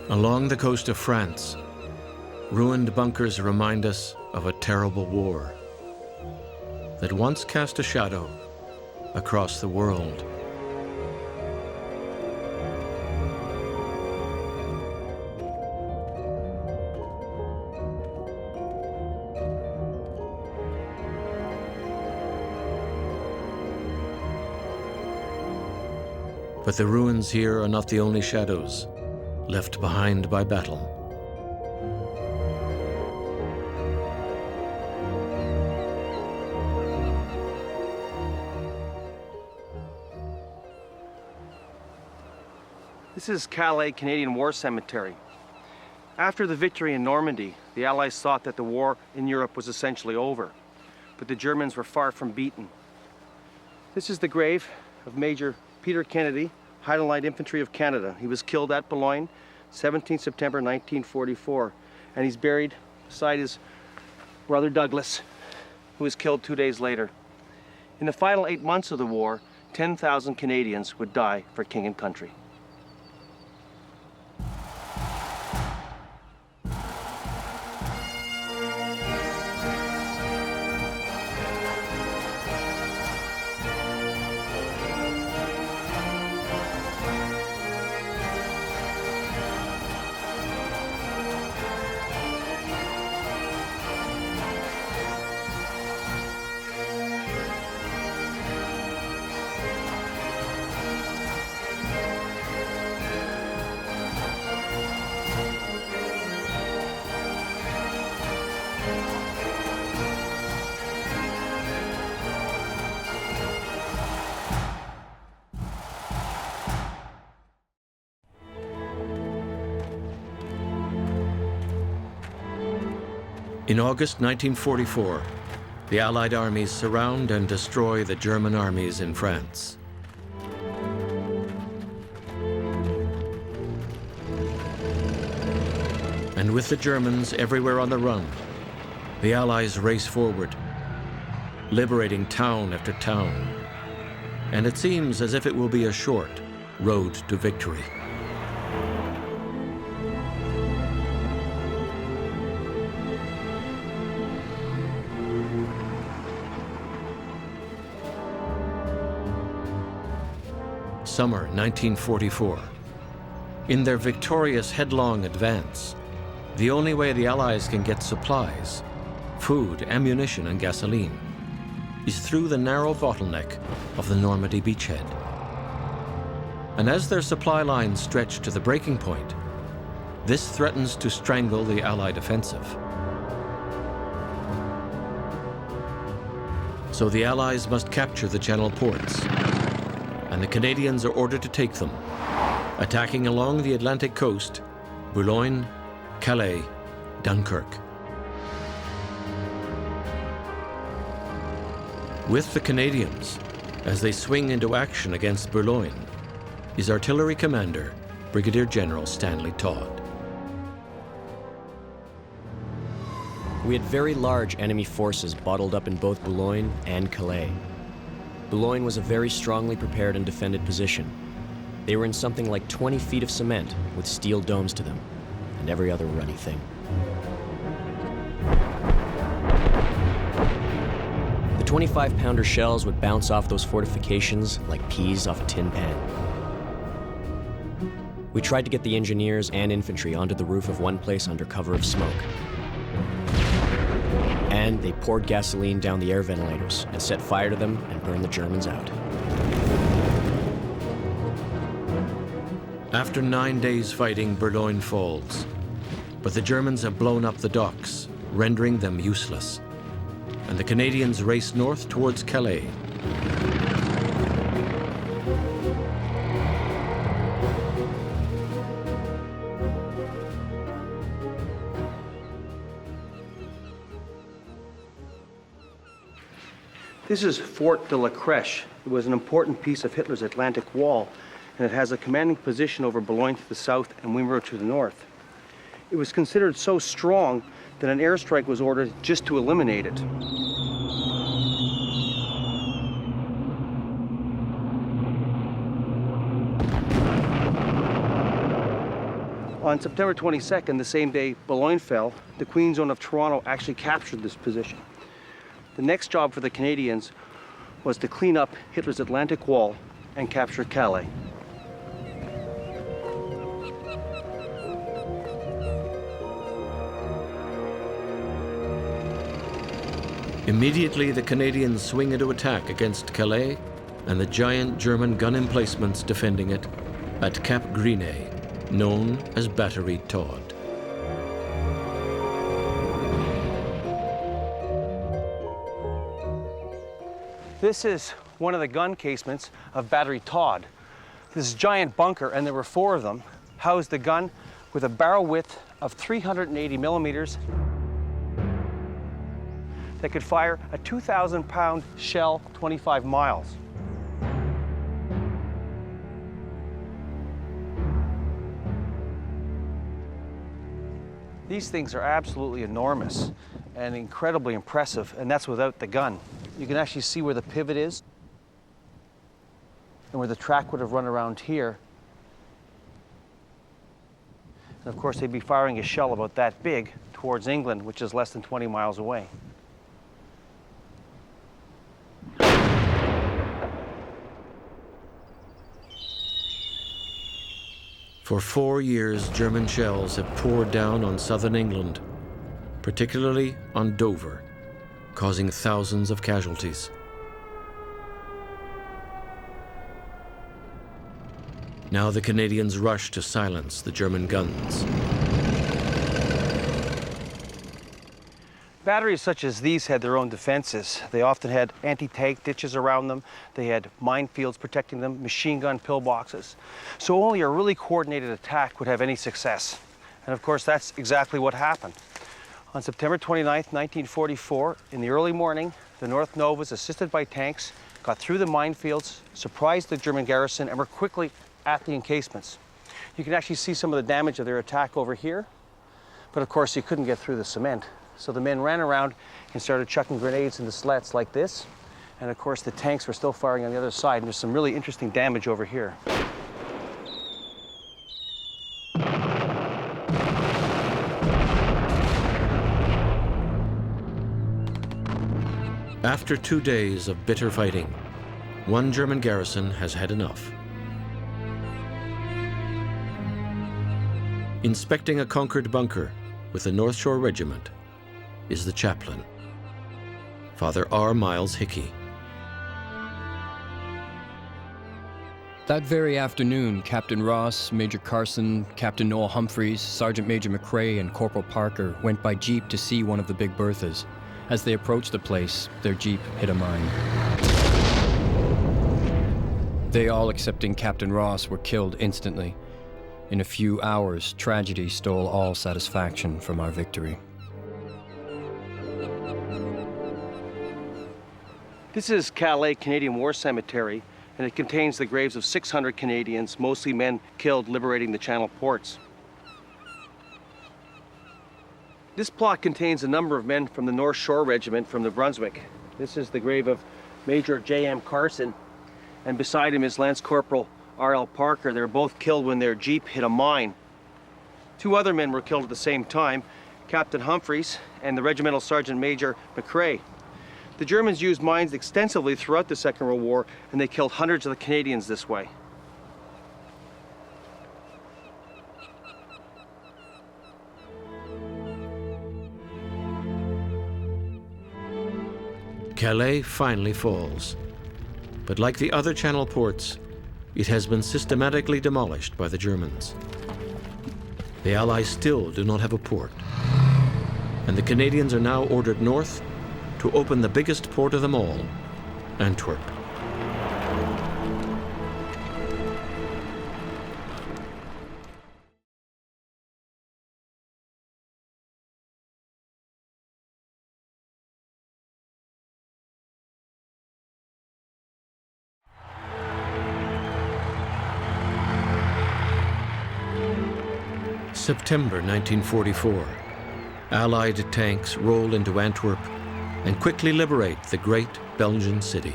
Along the coast of France, ruined bunkers remind us of a terrible war that once cast a shadow across the world. But the ruins here are not the only shadows left behind by battle. This is Calais, Canadian War Cemetery. After the victory in Normandy, the Allies thought that the war in Europe was essentially over, but the Germans were far from beaten. This is the grave of Major Peter Kennedy, Highland Light Infantry of Canada. He was killed at Boulogne, 17 September 1944, and he's buried beside his brother Douglas, who was killed 2 days later. In the final 8 months of the war, 10,000 Canadians would die for king and country. In August 1944, the Allied armies surround and destroy the German armies in France. And with the Germans everywhere on the run, the Allies race forward, liberating town after town. And it seems as if it will be a short road to victory. Summer 1944. In their victorious headlong advance, the only way the Allies can get supplies, food, ammunition, and gasoline, is through the narrow bottleneck of the Normandy beachhead. And as their supply lines stretch to the breaking point, this threatens to strangle the Allied offensive. So the Allies must capture the Channel ports, and the Canadians are ordered to take them, attacking along the Atlantic coast, Boulogne, Calais, Dunkirk. With the Canadians, as they swing into action against Boulogne, is Artillery Commander Brigadier General Stanley Todt. We had very large enemy forces bottled up in both Boulogne and Calais. Boulogne was a very strongly prepared and defended position. They were in something like 20 feet of cement with steel domes to them, and every other runny thing. The 25-pounder shells would bounce off those fortifications like peas off a tin pan. We tried to get the engineers and infantry onto the roof of one place under cover of smoke. And they poured gasoline down the air ventilators and set fire to them and burned the Germans out. After 9 days fighting, Boulogne falls. But the Germans have blown up the docks, rendering them useless. And the Canadians race north towards Calais. This is Fort de la Crèche. It was an important piece of Hitler's Atlantic Wall, and it has a commanding position over Boulogne to the south and Wimereux to the north. It was considered so strong that an airstrike was ordered just to eliminate it. On September 22nd, the same day Boulogne fell, the Queen Zone of Toronto actually captured this position. The next job for the Canadians was to clean up Hitler's Atlantic Wall and capture Calais. Immediately, the Canadians swing into attack against Calais and the giant German gun emplacements defending it at Cap Grinet, known as Battery Todt. This is one of the gun casements of Battery Todt. This giant bunker, and there were 4 of them, housed the gun with a barrel width of 380 millimeters that could fire a 2,000-pound shell 25 miles. These things are absolutely enormous and incredibly impressive, and that's without the gun. You can actually see where the pivot is and where the track would have run around here. And of course, they'd be firing a shell about that big towards England, which is less than 20 miles away. For 4 years, German shells have poured down on southern England, particularly on Dover, causing thousands of casualties. Now the Canadians rush to silence the German guns. Batteries such as these had their own defenses. They often had anti-tank ditches around them. They had minefields protecting them, machine gun pillboxes. So only a really coordinated attack would have any success. And of course, that's exactly what happened. On September 29th, 1944, in the early morning, the North Novas, assisted by tanks, got through the minefields, surprised the German garrison, and were quickly at the encasements. You can actually see some of the damage of their attack over here, but of course you couldn't get through the cement. So the men ran around and started chucking grenades into slats like this. And of course the tanks were still firing on the other side, and there's some really interesting damage over here. After 2 days of bitter fighting, one German garrison has had enough. Inspecting a conquered bunker with the North Shore Regiment is the chaplain, Father R. Miles Hickey. That very afternoon, Captain Ross, Major Carson, Captain Noel Humphreys, Sergeant Major McRae, and Corporal Parker went by jeep to see one of the Big Berthas. As they approached the place, their jeep hit a mine. They all, excepting Captain Ross, were killed instantly. In a few hours, tragedy stole all satisfaction from our victory. This is Calais Canadian War Cemetery, and it contains the graves of 600 Canadians, mostly men killed liberating the Channel ports. This plot contains a number of men from the North Shore Regiment from New Brunswick. This is the grave of Major J.M. Carson, and beside him is Lance Corporal R.L. Parker. They were both killed when their jeep hit a mine. 2 other men were killed at the same time, Captain Humphreys and the Regimental Sergeant Major McRae. The Germans used mines extensively throughout the Second World War, and they killed hundreds of the Canadians this way. Calais finally falls, but like the other Channel ports, it has been systematically demolished by the Germans. The Allies still do not have a port, and the Canadians are now ordered north to open the biggest port of them all, Antwerp. September 1944. Allied tanks roll into Antwerp and quickly liberate the great Belgian city.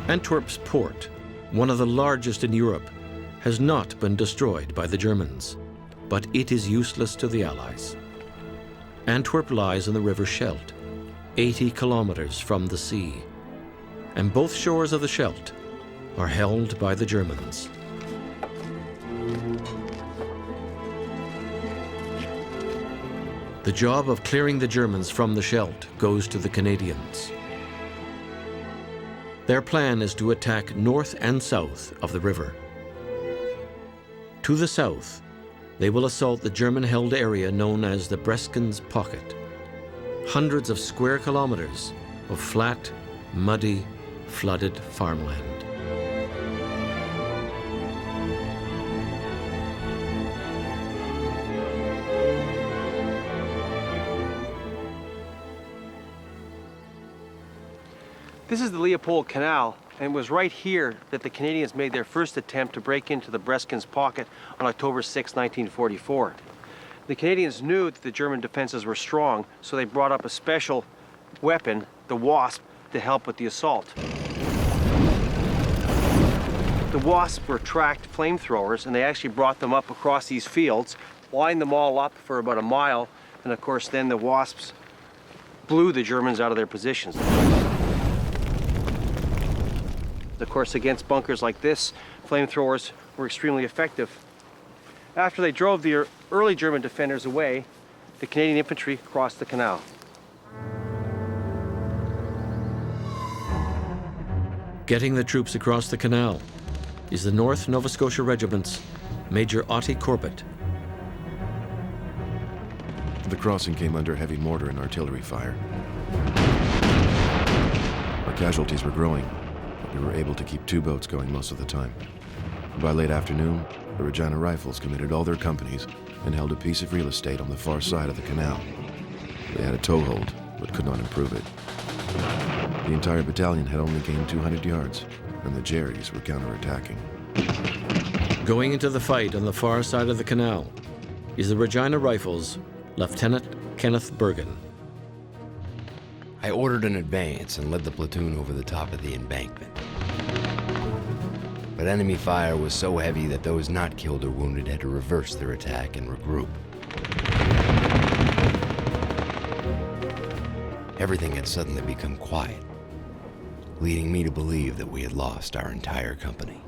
Antwerp's port one of the largest in Europe, has not been destroyed by the Germans, but it is useless to the Allies. Antwerp lies in the River Scheldt, 80 kilometers from the sea, and both shores of the Scheldt are held by the Germans. The job of clearing the Germans from the Scheldt goes to the Canadians. Their plan is to attack north and south of the river. To the south, they will assault the German-held area known as the Breskens Pocket, hundreds of square kilometers of flat, muddy, flooded farmland. This is the Leopold Canal, and it was right here that the Canadians made their first attempt to break into the Breskens Pocket on October 6, 1944. The Canadians knew that the German defenses were strong, so they brought up a special weapon, the Wasp, to help with the assault. The Wasps were tracked flamethrowers, and they actually brought them up across these fields, lined them all up for about a mile, and of course then the Wasps blew the Germans out of their positions. Of course, against bunkers like this, flamethrowers were extremely effective. After they drove the early German defenders away, the Canadian infantry crossed the canal. Getting the troops across the canal is the North Nova Scotia Regiment's Major Otte Corbett. The crossing came under heavy mortar and artillery fire. Our casualties were growing, but we were able to keep 2 boats going most of the time. By late afternoon, the Regina Rifles committed all their companies and held a piece of real estate on the far side of the canal. They had a toehold, but could not improve it. The entire battalion had only gained 200 yards, and the Jerrys were counterattacking. Going into the fight on the far side of the canal is the Regina Rifles' Lieutenant Kenneth Bergen. I ordered an advance and led the platoon over the top of the embankment. But enemy fire was so heavy that those not killed or wounded had to reverse their attack and regroup. Everything had suddenly become quiet, leading me to believe that we had lost our entire company.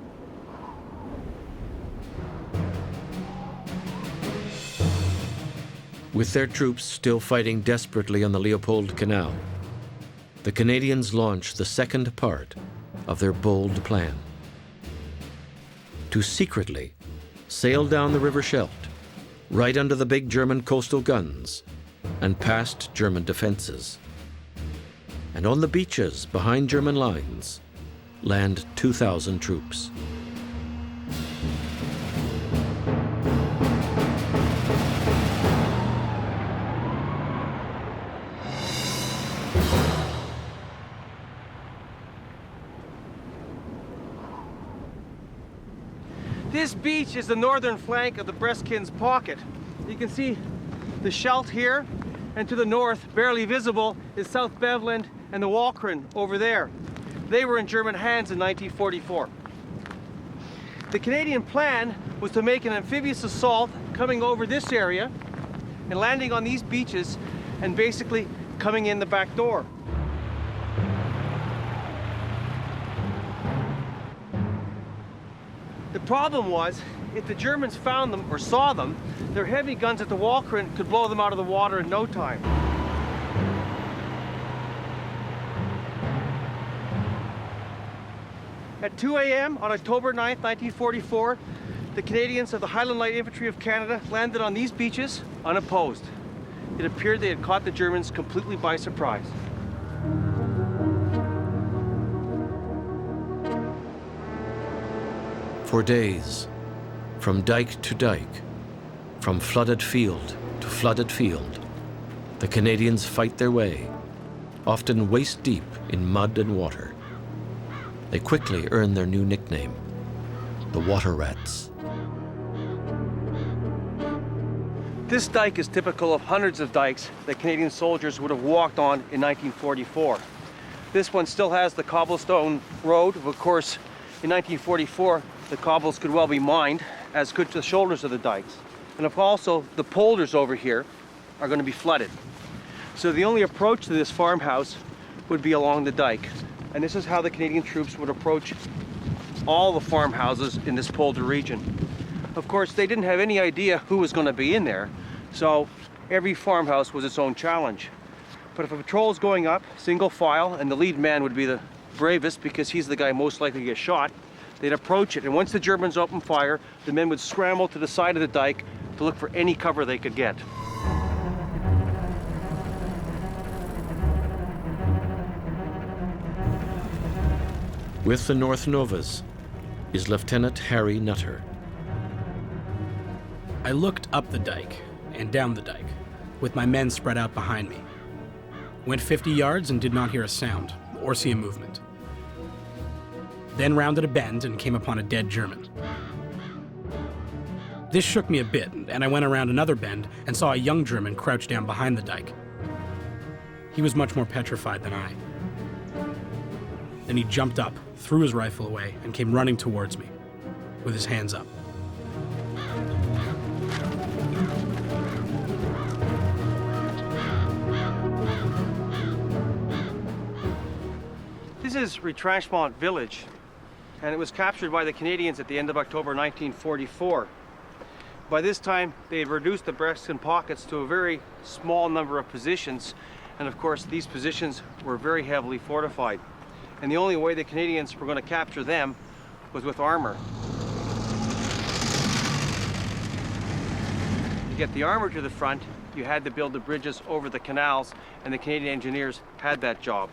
With their troops still fighting desperately on the Leopold Canal, the Canadians launched the second part of their bold plan: to secretly sail down the River Scheldt, right under the big German coastal guns and past German defenses. And on the beaches behind German lines, land 2,000 troops. This beach is the northern flank of the Breskens Pocket. You can see the Scheldt here, and to the north, barely visible, is South Beveland and the Walcheren over there. They were in German hands in 1944. The Canadian plan was to make an amphibious assault coming over this area and landing on these beaches and basically coming in the back door. The problem was, if the Germans found them or saw them, their heavy guns at the Walcheren could blow them out of the water in no time. At 2 a.m. on October 9th, 1944, the Canadians of the Highland Light Infantry of Canada landed on these beaches unopposed. It appeared they had caught the Germans completely by surprise. For days, from dike to dike, from flooded field to flooded field, the Canadians fight their way, often waist deep in mud and water. They quickly earn their new nickname, the Water Rats. This dike is typical of hundreds of dikes that Canadian soldiers would have walked on in 1944. This one still has the cobblestone road. Of course, In 1944, the cobbles could well be mined, as could the shoulders of the dikes. And also, the polders over here are going to be flooded. So the only approach to this farmhouse would be along the dike. And this is how the Canadian troops would approach all the farmhouses in this polder region. Of course, they didn't have any idea who was going to be in there, so every farmhouse was its own challenge. But if a patrol is going up, single file, and the lead man would be the bravest because he's the guy most likely to get shot, they'd approach it, and once the Germans opened fire, the men would scramble to the side of the dike to look for any cover they could get. With the North Novas is Lieutenant Harry Nutter. I looked up the dike and down the dike, with my men spread out behind me. Went 50 yards and did not hear a sound or see a movement. Then rounded a bend and came upon a dead German. This shook me a bit, and I went around another bend and saw a young German crouched down behind the dike. He was much more petrified than I. Then he jumped up, threw his rifle away, and came running towards me, with his hands up. This is Retranchement Village, and it was captured by the Canadians at the end of October 1944. By this time, they had reduced the Breskens Pockets to a very small number of positions, and of course, these positions were very heavily fortified. And the only way the Canadians were going to capture them was with armor. To get the armor to the front, you had to build the bridges over the canals, and the Canadian engineers had that job.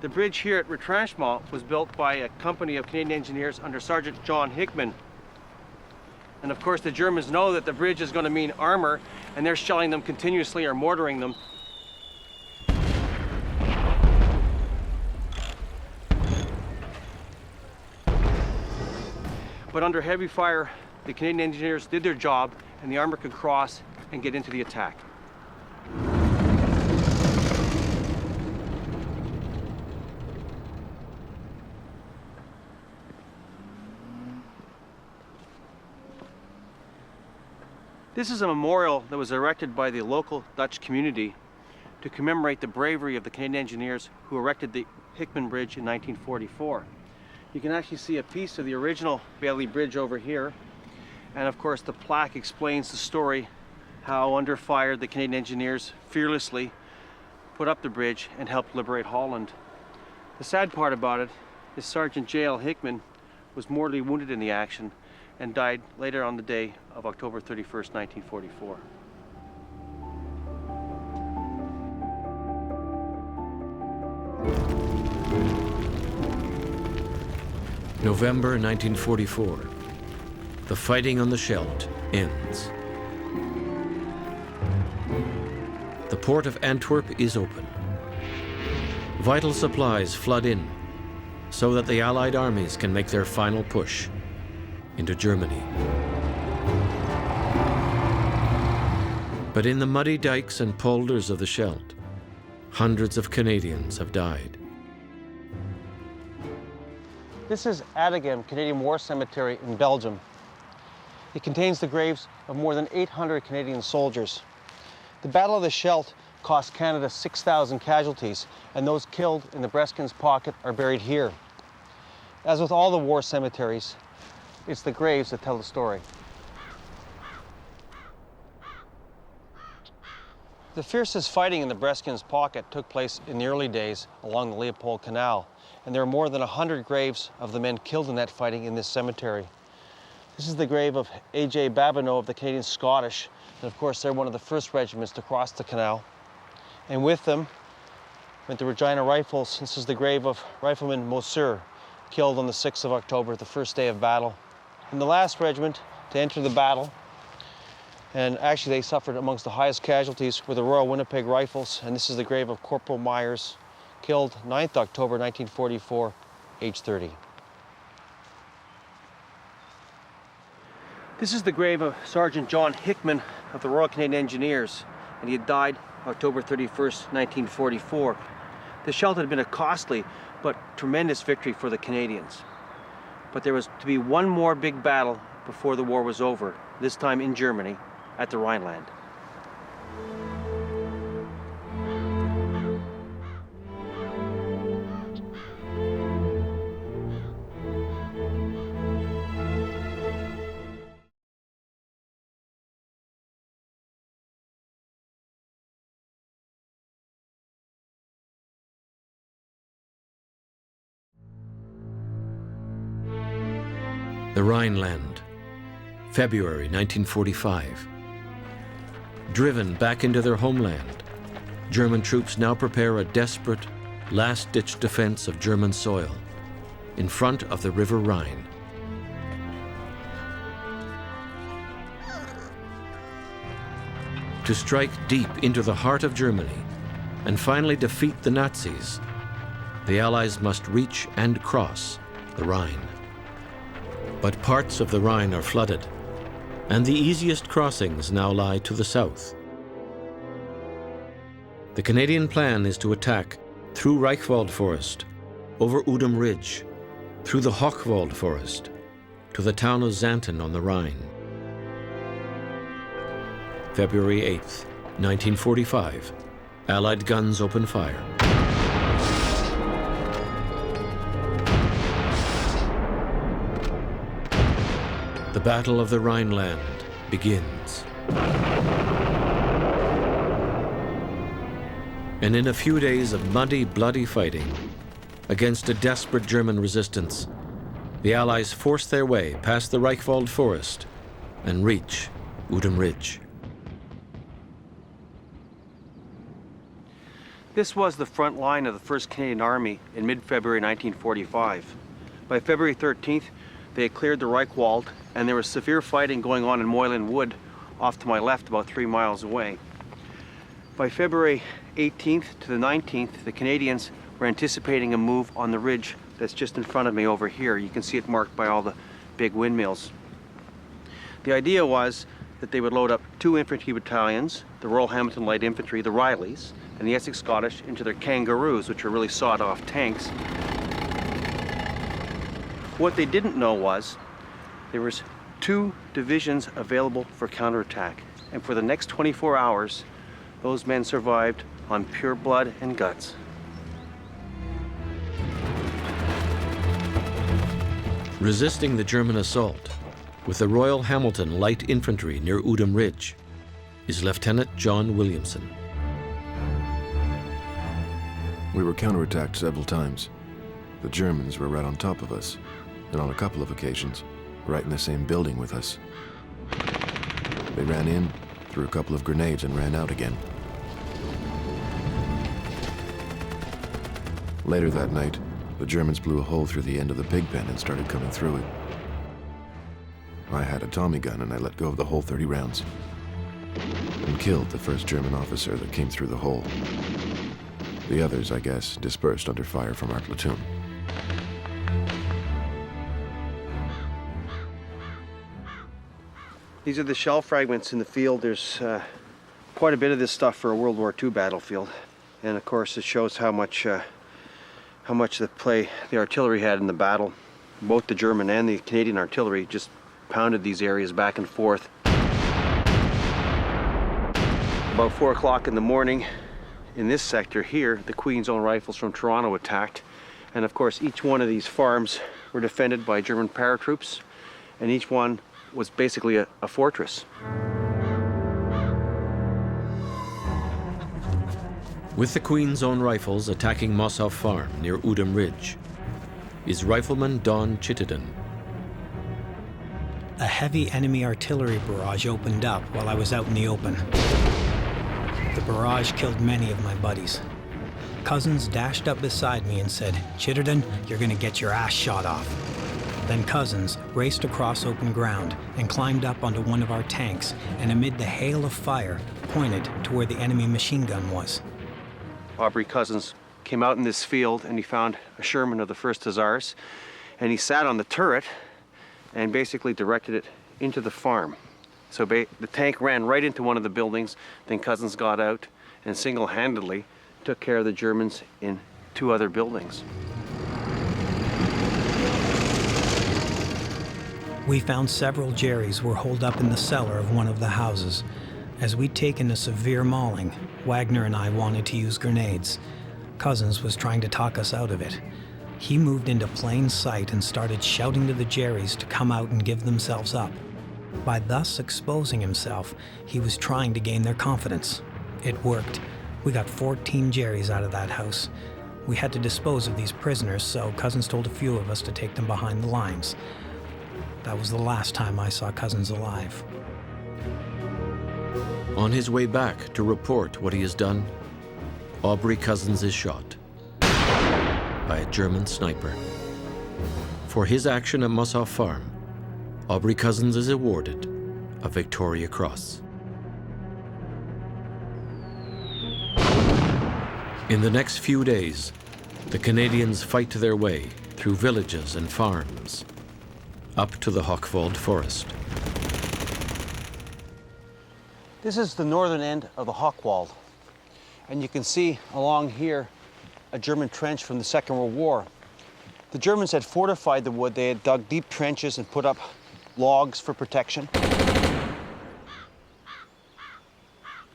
The bridge here at Retranchement was built by a company of Canadian engineers under Sergeant John Hickman. And of course, the Germans know that the bridge is going to mean armor, and they're shelling them continuously or mortaring them. But under heavy fire, the Canadian engineers did their job, and the armor could cross and get into the attack. This is a memorial that was erected by the local Dutch community to commemorate the bravery of the Canadian engineers who erected the Hickman Bridge in 1944. You can actually see a piece of the original Bailey Bridge over here. And of course, the plaque explains the story, how under fire the Canadian engineers fearlessly put up the bridge and helped liberate Holland. The sad part about it is Sergeant J.L. Hickman was mortally wounded in the action and died later on the day of October 31st, 1944. November 1944. The fighting on the Scheldt ends. The port of Antwerp is open. Vital supplies flood in so that the Allied armies can make their final push into Germany. But in the muddy dikes and polders of the Scheldt, hundreds of Canadians have died. This is Udem Canadian War Cemetery in Belgium. It contains the graves of more than 800 Canadian soldiers. The Battle of the Scheldt cost Canada 6,000 casualties, and those killed in the Breskens Pocket are buried here. As with all the war cemeteries, it's the graves that tell the story. The fiercest fighting in the Breskens Pocket took place in the early days along the Leopold Canal, and there are more than 100 graves of the men killed in that fighting in this cemetery. This is the grave of A.J. Babineau of the Canadian Scottish, and of course they're one of the first regiments to cross the canal. And with them went the Regina Rifles. This is the grave of Rifleman Mosser, killed on the 6th of October, the first day of battle. And the last regiment to enter the battle, and actually they suffered amongst the highest casualties, were the Royal Winnipeg Rifles, and this is the grave of Corporal Myers, killed 9th October 1944, age 30. This is the grave of Sergeant John Hickman of the Royal Canadian Engineers, and he had died October 31st, 1944. The Scheldt had been a costly but tremendous victory for the Canadians. But there was to be one more big battle before the war was over, this time in Germany, at the Rhineland. The Rhineland, February 1945. Driven back into their homeland, German troops now prepare a desperate, last-ditch defense of German soil in front of the River Rhine. To strike deep into the heart of Germany and finally defeat the Nazis, the Allies must reach and cross the Rhine. But parts of the Rhine are flooded, and the easiest crossings now lie to the south. The Canadian plan is to attack through Reichwald Forest, over Udem Ridge, through the Hochwald Forest, to the town of Xanten on the Rhine. February 8th, 1945, Allied guns open fire. The Battle of the Rhineland begins. And in a few days of muddy, bloody fighting, against a desperate German resistance, the Allies force their way past the Reichwald Forest and reach Udem Ridge. This was the front line of the 1st Canadian Army in mid-February 1945. By February 13th, they had cleared the Reichwald, and there was severe fighting going on in Moylan Wood, off to my left, about 3 miles away. By February 18th to the 19th, the Canadians were anticipating a move on the ridge that's just in front of me over here. You can see it marked by all the big windmills. The idea was that they would load up 2 infantry battalions, the Royal Hamilton Light Infantry, the Rileys, and the Essex Scottish into their Kangaroos, which are really sawed-off tanks. What they didn't know was there was 2 divisions available for counterattack, and for the next 24 hours, those men survived on pure blood and guts. Resisting the German assault with the Royal Hamilton Light Infantry near Udem Ridge is Lieutenant John Williamson. We were counterattacked several times. The Germans were right on top of us, and on a couple of occasions, right in the same building with us. They ran in, threw a couple of grenades, and ran out again. Later that night, the Germans blew a hole through the end of the pig pen and started coming through it. I had a Tommy gun, and I let go of the whole 30 rounds and killed the first German officer that came through the hole. The others, I guess, dispersed under fire from our platoon. These are the shell fragments in the field. There's quite a bit of this stuff for a World War II battlefield. And of course it shows how much the play the artillery had in the battle. Both the German and the Canadian artillery just pounded these areas back and forth. About 4 o'clock in the morning, in this sector here, the Queen's Own Rifles from Toronto attacked. And of course each one of these farms were defended by German paratroops, and each one was basically a fortress. With the Queen's Own Rifles attacking Mossow Farm near Udem Ridge is Rifleman Don Chittenden. A heavy enemy artillery barrage opened up while I was out in the open. The barrage killed many of my buddies. Cousins dashed up beside me and said, "Chittenden, you're gonna get your ass shot off." Then Cousins raced across open ground and climbed up onto one of our tanks, and amid the hail of fire, pointed to where the enemy machine gun was. Aubrey Cousins came out in this field and he found a Sherman of the 1st Hussars, and he sat on the turret and basically directed it into the farm. So the tank ran right into one of the buildings, then Cousins got out and single-handedly took care of the Germans in 2 other buildings. We found several Jerrys were holed up in the cellar of one of the houses. As we'd taken a severe mauling, Wagner and I wanted to use grenades. Cousins was trying to talk us out of it. He moved into plain sight and started shouting to the Jerrys to come out and give themselves up. By thus exposing himself, he was trying to gain their confidence. It worked. We got 14 Jerrys out of that house. We had to dispose of these prisoners, so Cousins told a few of us to take them behind the lines. That was the last time I saw Cousins alive. On his way back to report what he has done, Aubrey Cousins is shot by a German sniper. For his action at Mossow Farm, Aubrey Cousins is awarded a Victoria Cross. In the next few days, the Canadians fight their way through villages and farms, up to the Hochwald Forest. This is the northern end of the Hochwald, and you can see along here a German trench from the Second World War. The Germans had fortified the wood. They had dug deep trenches and put up logs for protection.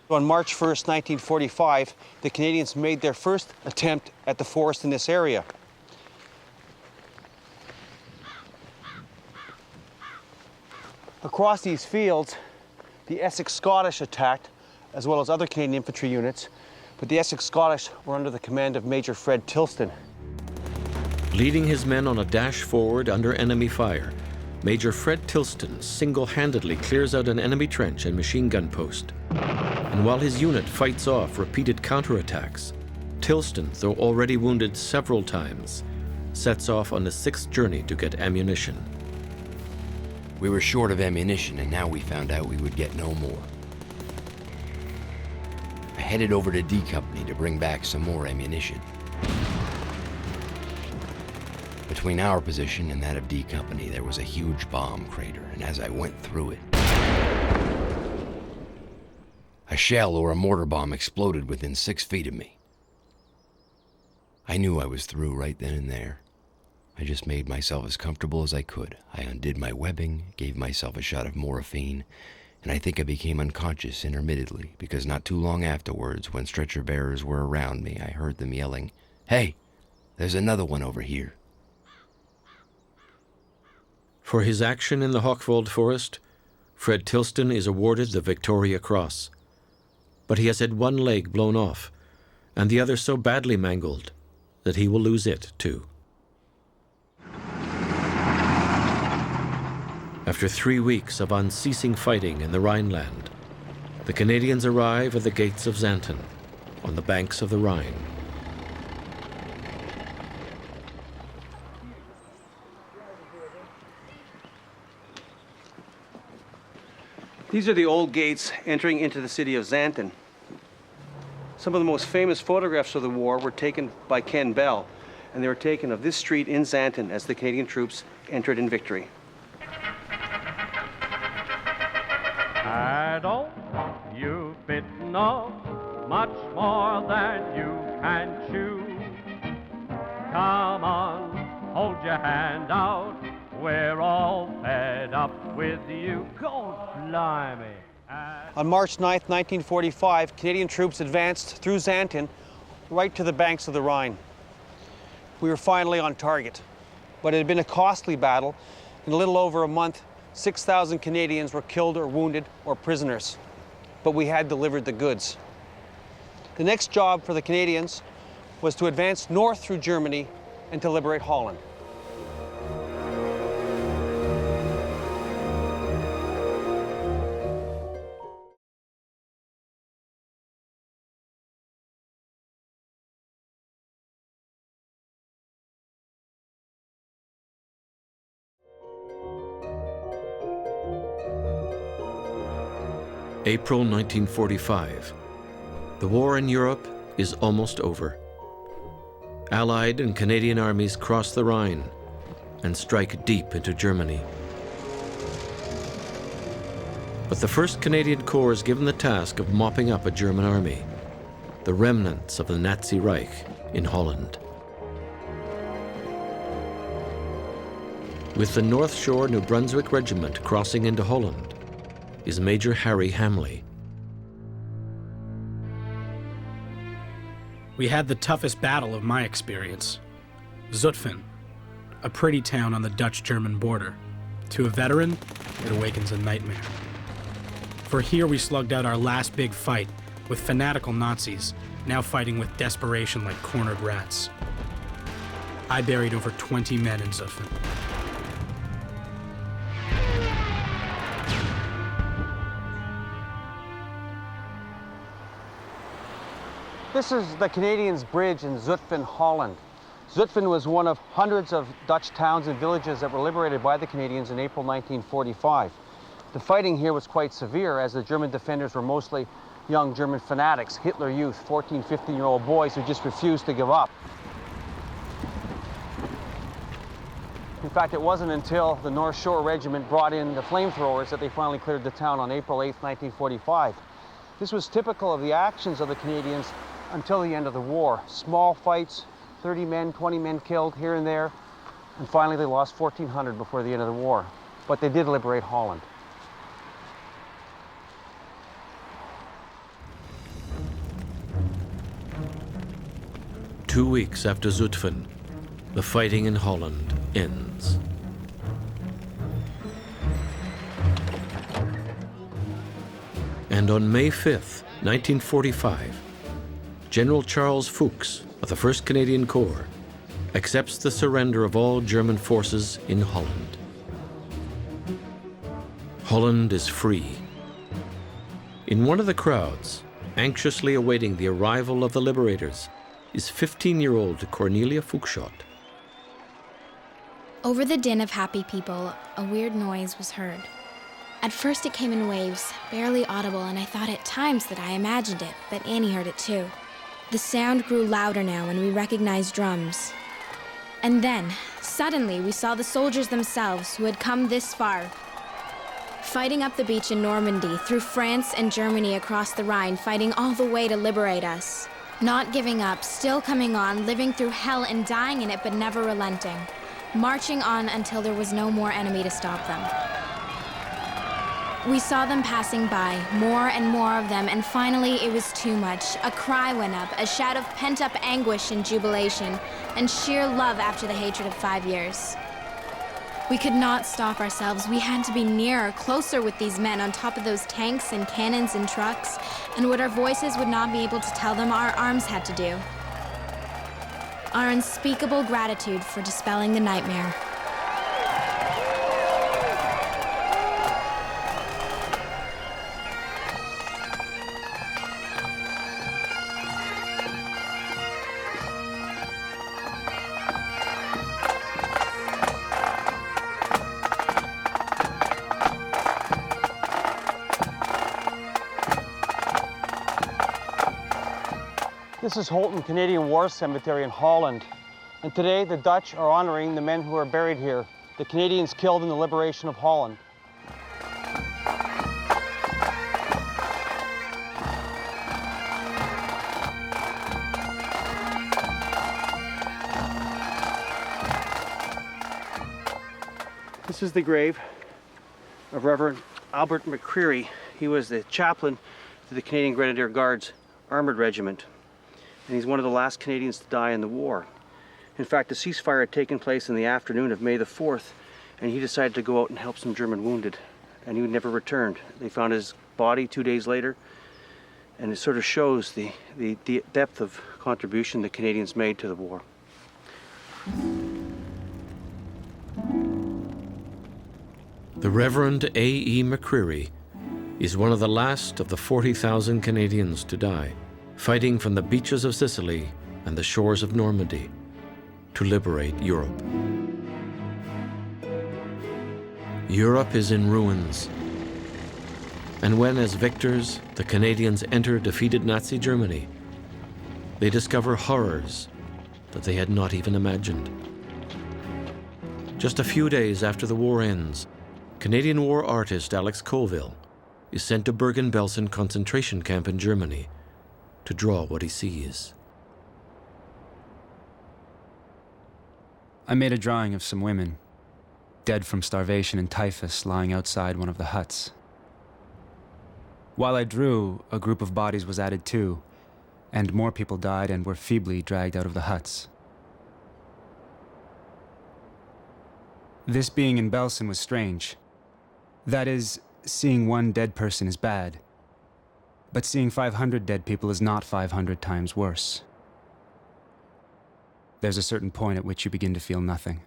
On March 1st, 1945, the Canadians made their first attempt at the forest in this area. Across these fields, the Essex Scottish attacked, as well as other Canadian infantry units, but the Essex Scottish were under the command of Major Fred Tilston. Leading his men on a dash forward under enemy fire, Major Fred Tilston single-handedly clears out an enemy trench and machine gun post. And while his unit fights off repeated counterattacks, Tilston, though already wounded several times, sets off on the sixth journey to get ammunition. We were short of ammunition, and now we found out we would get no more. I headed over to D Company to bring back some more ammunition. Between our position and that of D Company, there was a huge bomb crater, and as I went through it, a shell or a mortar bomb exploded within 6 feet of me. I knew I was through right then and there. I just made myself as comfortable as I could. I undid my webbing, gave myself a shot of morphine, and I think I became unconscious intermittently, because not too long afterwards, when stretcher bearers were around me, I heard them yelling, "Hey, there's another one over here." For his action in the Hochwald Forest, Fred Tilston is awarded the Victoria Cross. But he has had one leg blown off, and the other so badly mangled that he will lose it too. After 3 weeks of unceasing fighting in the Rhineland, the Canadians arrive at the gates of Xanten, on the banks of the Rhine. These are the old gates entering into the city of Xanten. Some of the most famous photographs of the war were taken by Ken Bell, and they were taken of this street in Xanten as the Canadian troops entered in victory. Adult, you've bitten off much more than you can chew. Come on, hold your hand out. We're all fed up with you. Go blimey. On March 9th, 1945, Canadian troops advanced through Xanten right to the banks of the Rhine. We were finally on target, but it had been a costly battle. In a little over a month, 6,000 Canadians were killed or wounded or prisoners, but we had delivered the goods. The next job for the Canadians was to advance north through Germany and to liberate Holland. April 1945. The war in Europe is almost over. Allied and Canadian armies cross the Rhine and strike deep into Germany. But the 1st Canadian Corps is given the task of mopping up a German army, the remnants of the Nazi Reich in Holland. with the North Shore New Brunswick Regiment crossing into Holland, is Major Harry Hamley. We had the toughest battle of my experience. Zutphen, a pretty town on the Dutch-German border. To a veteran, it awakens a nightmare. For here we slugged out our last big fight with fanatical Nazis, now fighting with desperation like cornered rats. I buried over 20 men in Zutphen. This is the Canadians' bridge in Zutphen, Holland. Zutphen was one of hundreds of Dutch towns and villages that were liberated by the Canadians in April 1945. The fighting here was quite severe, as the German defenders were mostly young German fanatics, Hitler Youth, 14, 15-year-old boys who just refused to give up. In fact, it wasn't until the North Shore Regiment brought in the flamethrowers that they finally cleared the town on April 8, 1945. This was typical of the actions of the Canadians until the end of the war. Small fights, 30 men, 20 men killed here and there, and finally they lost 1,400 before the end of the war. But they did liberate Holland. Two weeks after Zutphen, the fighting in Holland ends. And on May 5th, 1945, General Charles Fuchs of the 1st Canadian Corps accepts the surrender of all German forces in Holland. Holland is free. In one of the crowds, anxiously awaiting the arrival of the liberators, is 15-year-old Cornelia Fuchshot. Over the din of happy people, a weird noise was heard. At first it came in waves, barely audible, and I thought at times that I imagined it, but Annie heard it too. The sound grew louder now, and we recognized drums. And then, suddenly, we saw the soldiers themselves who had come this far, fighting up the beach in Normandy, through France and Germany across the Rhine, fighting all the way to liberate us. Not giving up, still coming on, living through hell and dying in it, but never relenting. Marching on until there was no more enemy to stop them. We saw them passing by, more and more of them, and finally it was too much. A cry went up, a shout of pent-up anguish and jubilation, and sheer love after the hatred of 5 years. We could not stop ourselves. We had to be nearer, closer with these men on top of those tanks and cannons and trucks, and what our voices would not be able to tell them, our arms had to do. Our unspeakable gratitude for dispelling the nightmare. This is Holland Canadian War Cemetery in Holland. And today the Dutch are honoring the men who are buried here, the Canadians killed in the liberation of Holland. This is the grave of Reverend Albert McCreary. He was the chaplain to the Canadian Grenadier Guards Armored Regiment. And he's one of the last Canadians to die in the war. In fact, the ceasefire had taken place in the afternoon of May the 4th, and he decided to go out and help some German wounded, and he never returned. They found his body 2 days later, and it sort of shows the depth of contribution the Canadians made to the war. The Reverend A.E. McCreary is one of the last of the 40,000 Canadians to die, fighting from the beaches of Sicily and the shores of Normandy to liberate Europe. Europe is in ruins. And when, as victors, the Canadians enter defeated Nazi Germany, they discover horrors that they had not even imagined. Just a few days after the war ends, Canadian war artist Alex Colville is sent to Bergen-Belsen concentration camp in Germany to draw what he sees. I made a drawing of some women, dead from starvation and typhus lying outside one of the huts. While I drew, a group of bodies was added too, and more people died and were feebly dragged out of the huts. This being in Belsen was strange. That is, seeing one dead person is bad, but seeing 500 dead people is not 500 times worse. There's a certain point at which you begin to feel nothing.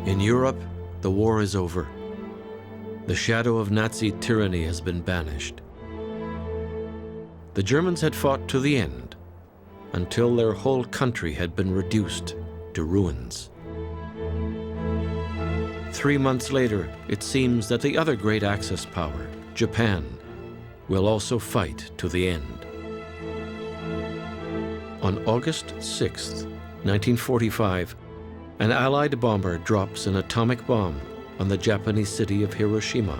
In Europe, the war is over. The shadow of Nazi tyranny has been banished. The Germans had fought to the end, until their whole country had been reduced to ruins. 3 months later, it seems that the other great Axis power, Japan, will also fight to the end. On August 6, 1945, an Allied bomber drops an atomic bomb on the Japanese city of Hiroshima.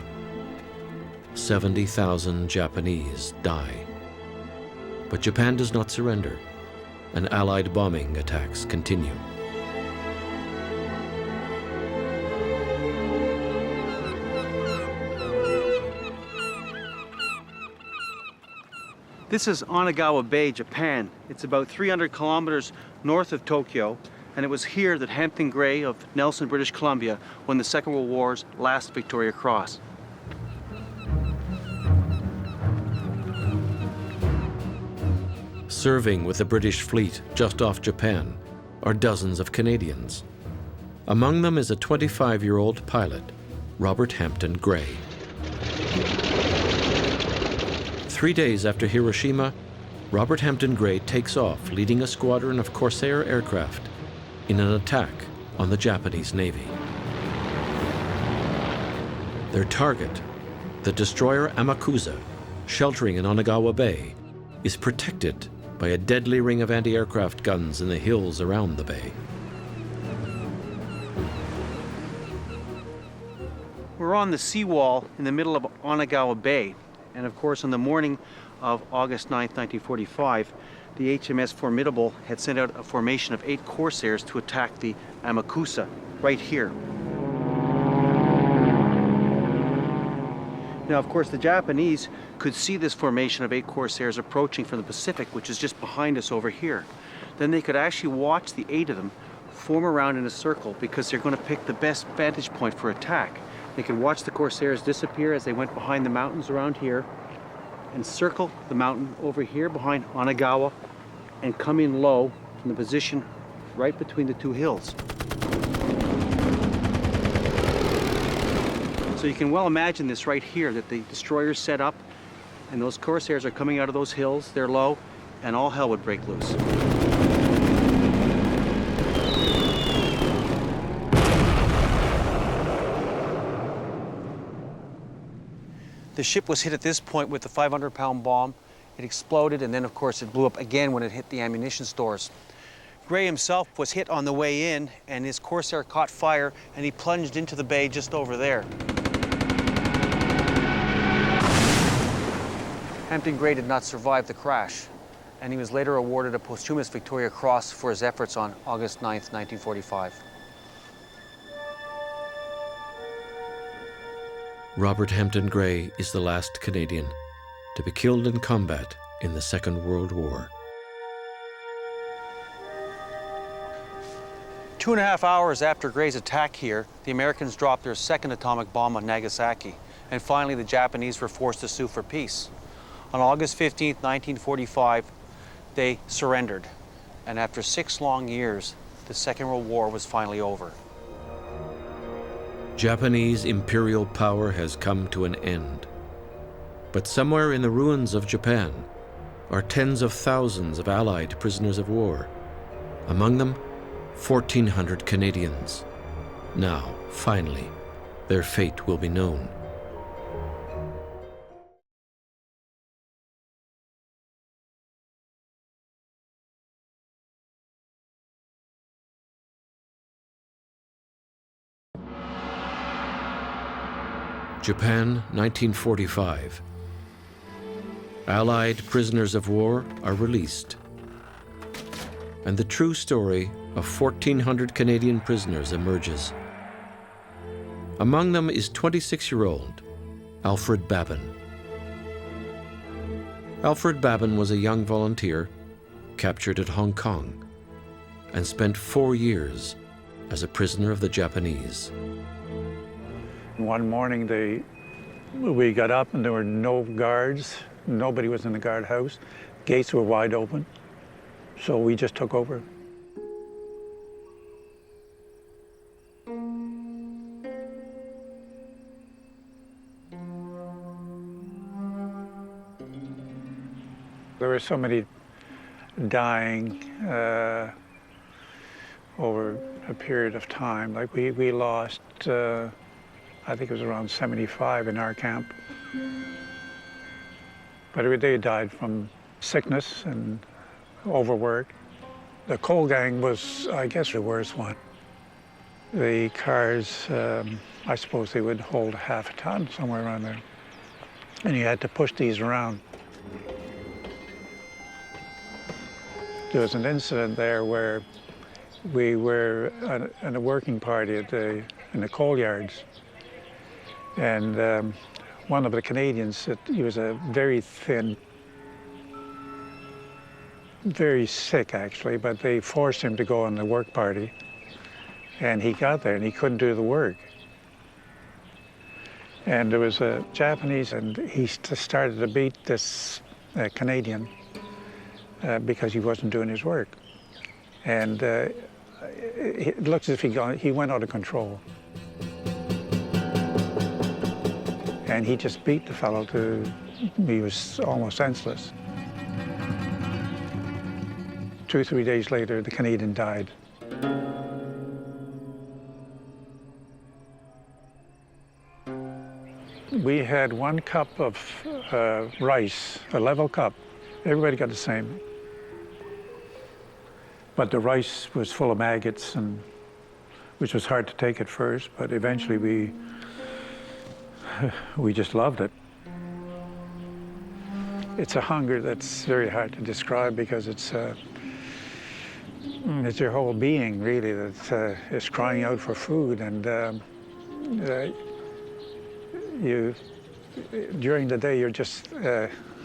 70,000 Japanese die. But Japan does not surrender, and Allied bombing attacks continue. This is Onagowa Bay, Japan. It's about 300 kilometers north of Tokyo, and it was here that Hampton Gray of Nelson, British Columbia, won the Second World War's last Victoria Cross. Serving with the British fleet just off Japan are dozens of Canadians. Among them is a 25-year-old pilot, Robert Hampton Gray. 3 days after Hiroshima, Robert Hampton Gray takes off leading a squadron of Corsair aircraft in an attack on the Japanese Navy. Their target, the destroyer Amakusa, sheltering in Onagowa Bay, is protected by a deadly ring of anti-aircraft guns in the hills around the bay. We're on the seawall in the middle of Onagowa Bay, and of course on the morning of August 9, 1945, the HMS Formidable had sent out a formation of 8 Corsairs to attack the Amakusa, right here. Now, of course, the Japanese could see this formation of 8 Corsairs approaching from the Pacific, which is just behind us over here. Then they could actually watch the 8 of them form around in a circle because they're going to pick the best vantage point for attack. They could watch the Corsairs disappear as they went behind the mountains around here and circle the mountain over here behind Onagowa and come in low in the position right between the 2 hills. So you can well imagine this right here, that the destroyer's set up and those Corsairs are coming out of those hills, they're low, and all hell would break loose. The ship was hit at this point with the 500-pound bomb. It exploded, and then of course it blew up again when it hit the ammunition stores. Gray himself was hit on the way in, and his Corsair caught fire, and he plunged into the bay just over there. Hampton Gray did not survive the crash, and he was later awarded a posthumous Victoria Cross for his efforts on August 9th, 1945. Robert Hampton Gray is the last Canadian to be killed in combat in the Second World War. 2.5 hours after Gray's attack here, the Americans dropped their second atomic bomb on Nagasaki, and finally the Japanese were forced to sue for peace. On August 15, 1945, they surrendered, and after 6 long years, the Second World War was finally over. Japanese imperial power has come to an end. But somewhere in the ruins of Japan are tens of thousands of Allied prisoners of war. Among them, 1,400 Canadians. Now, finally, their fate will be known. Japan, 1945. Allied prisoners of war are released. and the true story of 1,400 Canadian prisoners emerges. Among them is 26-year-old Alfred Babin. Alfred Babin was a young volunteer captured at Hong Kong and spent 4 years as a prisoner of the Japanese. One morning we got up and there were no guards. Nobody was in the guardhouse. Gates were wide open. So we just took over. There were so many dying over a period of time. Like we lost, I think it was around 75 in our camp. But they died from sickness and overwork. The coal gang was, I guess, the worst one. The cars, I suppose they would hold half a ton, somewhere around there. And you had to push these around. There was an incident there where we were in a working party in the coal yards. And one of the Canadians, he was a very thin, very sick actually, but they forced him to go on the work party. And he got there and he couldn't do the work. And there was a Japanese and he started to beat this Canadian because he wasn't doing his work. And it looks as if he went out of control. And he just beat the fellow he was almost senseless. 2 or 3 days later, the Canadian died. We had 1 cup of rice, a level cup. Everybody got the same. But the rice was full of maggots, which was hard to take at first, but eventually we just loved it. It's a hunger that's very hard to describe because it's your whole being, really, that is crying out for food. And during the day, you're just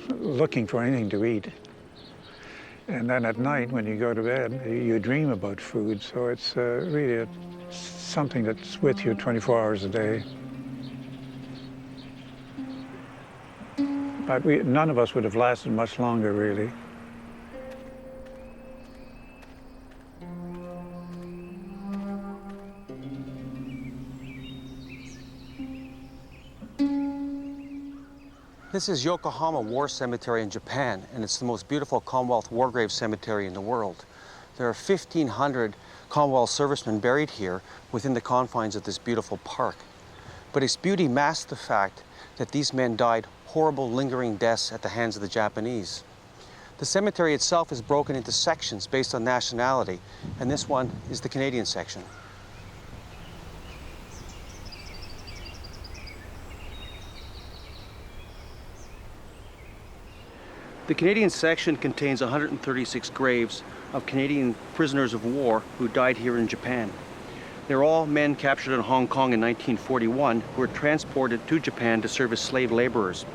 looking for anything to eat. And then at night, when you go to bed, you dream about food. So it's really something that's with you 24 hours a day. But none of us would have lasted much longer, really. This is Yokohama War Cemetery in Japan, and it's the most beautiful Commonwealth War Grave cemetery in the world. There are 1,500 Commonwealth servicemen buried here within the confines of this beautiful park. But its beauty masks the fact that these men died horrible, lingering deaths at the hands of the Japanese. The cemetery itself is broken into sections based on nationality, and this one is the Canadian section. The Canadian section contains 136 graves of Canadian prisoners of war who died here in Japan. They're all men captured in Hong Kong in 1941 who were transported to Japan to serve as slave laborers.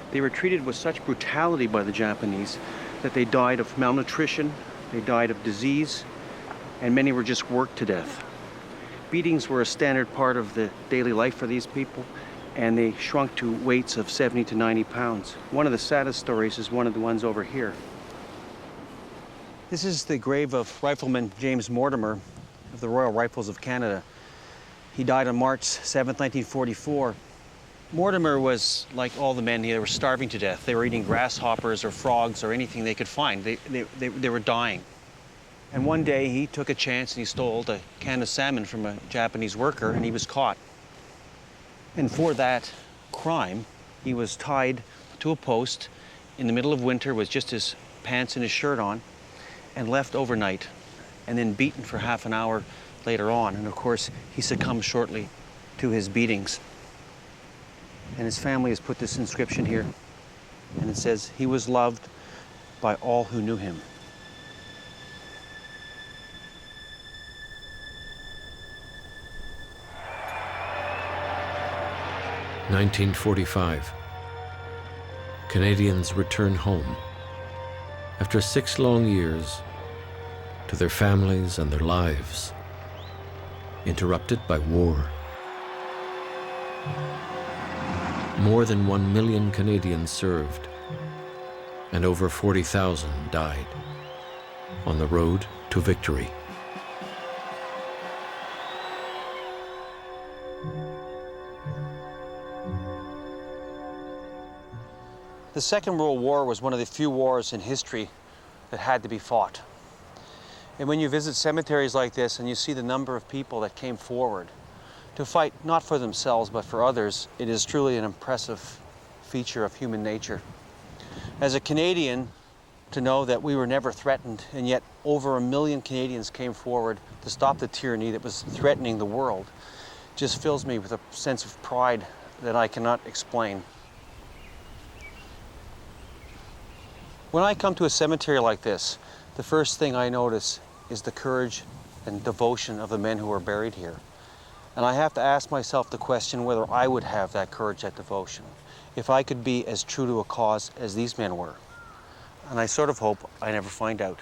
They were treated with such brutality by the Japanese that they died of malnutrition, they died of disease, and many were just worked to death. Beatings were a standard part of the daily life for these people, and they shrunk to weights of 70 to 90 pounds. One of the saddest stories is one of the ones over here. This is the grave of Rifleman James Mortimer of the Royal Rifles of Canada. He died on March 7th, 1944. Mortimer was like all the men. They were starving to death. They were eating grasshoppers or frogs or anything they could find. They were dying. And one day he took a chance and he stole a can of salmon from a Japanese worker, and he was caught. And for that crime, he was tied to a post in the middle of winter with just his pants and his shirt on, and left overnight, and then beaten for half an hour later on. And of course, he succumbed shortly to his beatings. And his family has put this inscription here, and it says, "He was loved by all who knew him." 1945. Canadians return home after 6 long years to their families and their lives, interrupted by war. More than 1 million Canadians served, and over 40,000 died on the road to victory. The Second World War was one of the few wars in history that had to be fought. And when you visit cemeteries like this and you see the number of people that came forward to fight not for themselves but for others, it is truly an impressive feature of human nature. As a Canadian, to know that we were never threatened, and yet over 1 million Canadians came forward to stop the tyranny that was threatening the world, just fills me with a sense of pride that I cannot explain. When I come to a cemetery like this, the first thing I notice is the courage and devotion of the men who are buried here. And I have to ask myself the question whether I would have that courage, that devotion, if I could be as true to a cause as these men were. And I sort of hope I never find out.